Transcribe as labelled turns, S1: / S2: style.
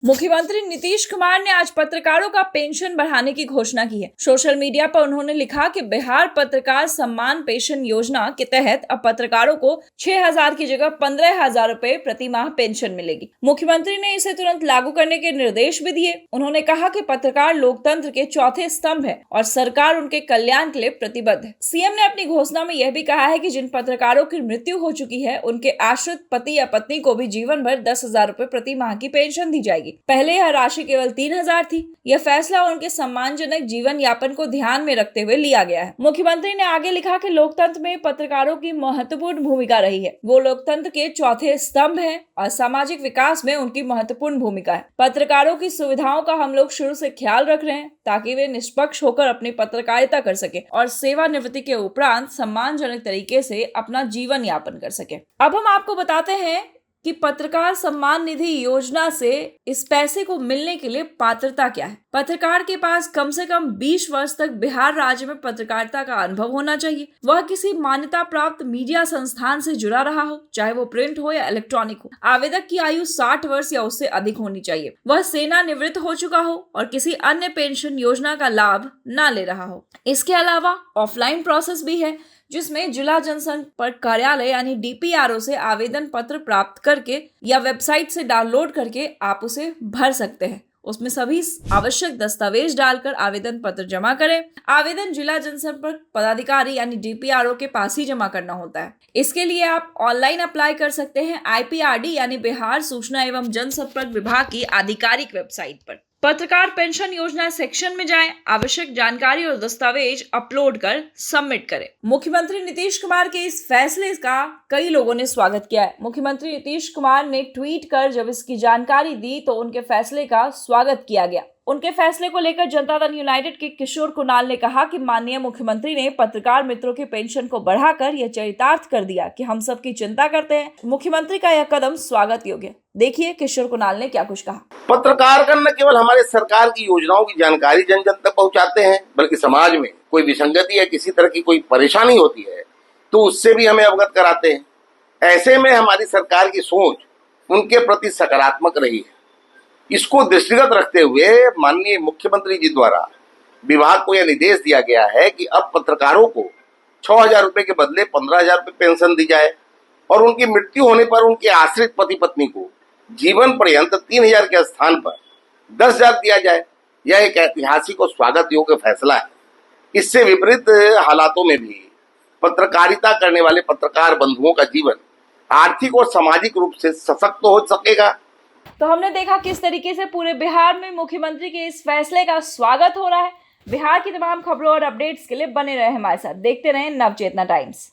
S1: मुख्यमंत्री नीतीश कुमार ने आज पत्रकारों का पेंशन बढ़ाने की घोषणा की है। सोशल मीडिया पर उन्होंने लिखा कि बिहार पत्रकार सम्मान पेंशन योजना के तहत अब पत्रकारों को 6,000 की जगह 15,000 रुपए प्रति माह पेंशन मिलेगी। मुख्यमंत्री ने इसे तुरंत लागू करने के निर्देश भी दिए। उन्होंने कहा कि पत्रकार लोकतंत्र के चौथे स्तंभ है और सरकार उनके कल्याण के लिए प्रतिबद्ध है। सीएम ने अपनी घोषणा में यह भी कहा है कि जिन पत्रकारों की मृत्यु हो चुकी है उनके आश्रित पति या पत्नी को भी जीवन भर 10,000 रुपए प्रति माह की पेंशन दी जाएगी। पहले यह राशि केवल 3,000 थी। यह फैसला उनके सम्मानजनक जीवन यापन को ध्यान में रखते हुए लिया गया है। मुख्यमंत्री ने आगे लिखा कि लोकतंत्र में पत्रकारों की महत्वपूर्ण भूमिका रही है। वो लोकतंत्र के चौथे स्तंभ हैं और सामाजिक विकास में उनकी महत्वपूर्ण भूमिका है। पत्रकारों की सुविधाओं का हम लोग शुरू से ख्याल रख रहे हैं ताकि वे निष्पक्ष होकर अपनी पत्रकारिता कर सके और सेवानिवृत्ति के उपरांत सम्मानजनक तरीके से अपना जीवन यापन कर सके। अब हम आपको बताते हैं कि पत्रकार सम्मान निधि योजना से इस पैसे को मिलने के लिए पात्रता क्या है। पत्रकार के पास कम से कम 20 वर्ष तक बिहार राज्य में पत्रकारिता का अनुभव होना चाहिए। वह किसी मान्यता प्राप्त मीडिया संस्थान से जुड़ा रहा हो, चाहे वो प्रिंट हो या इलेक्ट्रॉनिक हो। आवेदक की आयु 60 वर्ष या उससे अधिक होनी चाहिए। वह सेना निवृत्त हो चुका हो और किसी अन्य पेंशन योजना का लाभ न ले रहा हो। इसके अलावा ऑफलाइन प्रोसेस भी है जिसमें जिला जनसंपर्क कार्यालय यानी डीपीआरओ से आवेदन पत्र प्राप्त करके या वेबसाइट से डाउनलोड करके आप उसे भर सकते हैं। उसमें सभी आवश्यक दस्तावेज डालकर आवेदन पत्र जमा करें। आवेदन जिला जनसंपर्क पदाधिकारी यानी डीपीआरओ के पास ही जमा करना होता है। इसके लिए आप ऑनलाइन अप्लाई कर सकते हैं आईपीआरडी यानी बिहार सूचना एवं जनसंपर्क विभाग की आधिकारिक वेबसाइट पर। पत्रकार पेंशन योजना सेक्शन में जाएं, आवश्यक जानकारी और दस्तावेज अपलोड कर सबमिट करें। मुख्यमंत्री नीतीश कुमार के इस फैसले का कई लोगों ने स्वागत किया है। मुख्यमंत्री नीतीश कुमार ने ट्वीट कर जब इसकी जानकारी दी तो उनके फैसले का स्वागत किया गया। उनके फैसले को लेकर जनता दल यूनाइटेड के किशोर कुणाल ने कहा कि माननीय मुख्यमंत्री ने पत्रकार मित्रों के पेंशन को बढ़ाकर यह चरितार्थ कर दिया कि हम सबकी चिंता करते हैं। मुख्यमंत्री का यह कदम स्वागत योग्य। देखिए किशोर कुणाल ने क्या कुछ कहा।
S2: पत्रकार का न केवल हमारे सरकार की योजनाओं की जानकारी जन जन तक पहुंचाते हैं, बल्कि समाज में कोई विसंगति या किसी तरह की कोई परेशानी होती है तो उससे भी हमें अवगत कराते हैं। ऐसे में हमारी सरकार की सोच उनके प्रति सकारात्मक रही है। इसको दृष्टिगत रखते हुए माननीय मुख्यमंत्री जी द्वारा विभाग को यह निर्देश दिया गया है कि अब पत्रकारों को 6,000 रुपए के बदले 15,000 रुपए पेंशन दी जाए और उनकी मृत्यु होने पर उनके आश्रित पति पत्नी को जीवन पर्यंत 3,000 के स्थान पर 10,000 दिया जाए। यह एक ऐतिहासिक और स्वागत योग्य फैसला है। इससे विपरीत हालातों में भी पत्रकारिता करने वाले पत्रकार बंधुओं का जीवन आर्थिक और सामाजिक रूप से सशक्त हो सकेगा।
S1: तो हमने देखा किस तरीके से पूरे बिहार में मुख्यमंत्री के इस फैसले का स्वागत हो रहा है। बिहार की तमाम खबरों और अपडेट्स के लिए बने रहे हमारे साथ। देखते रहें नवचेतना टाइम्स।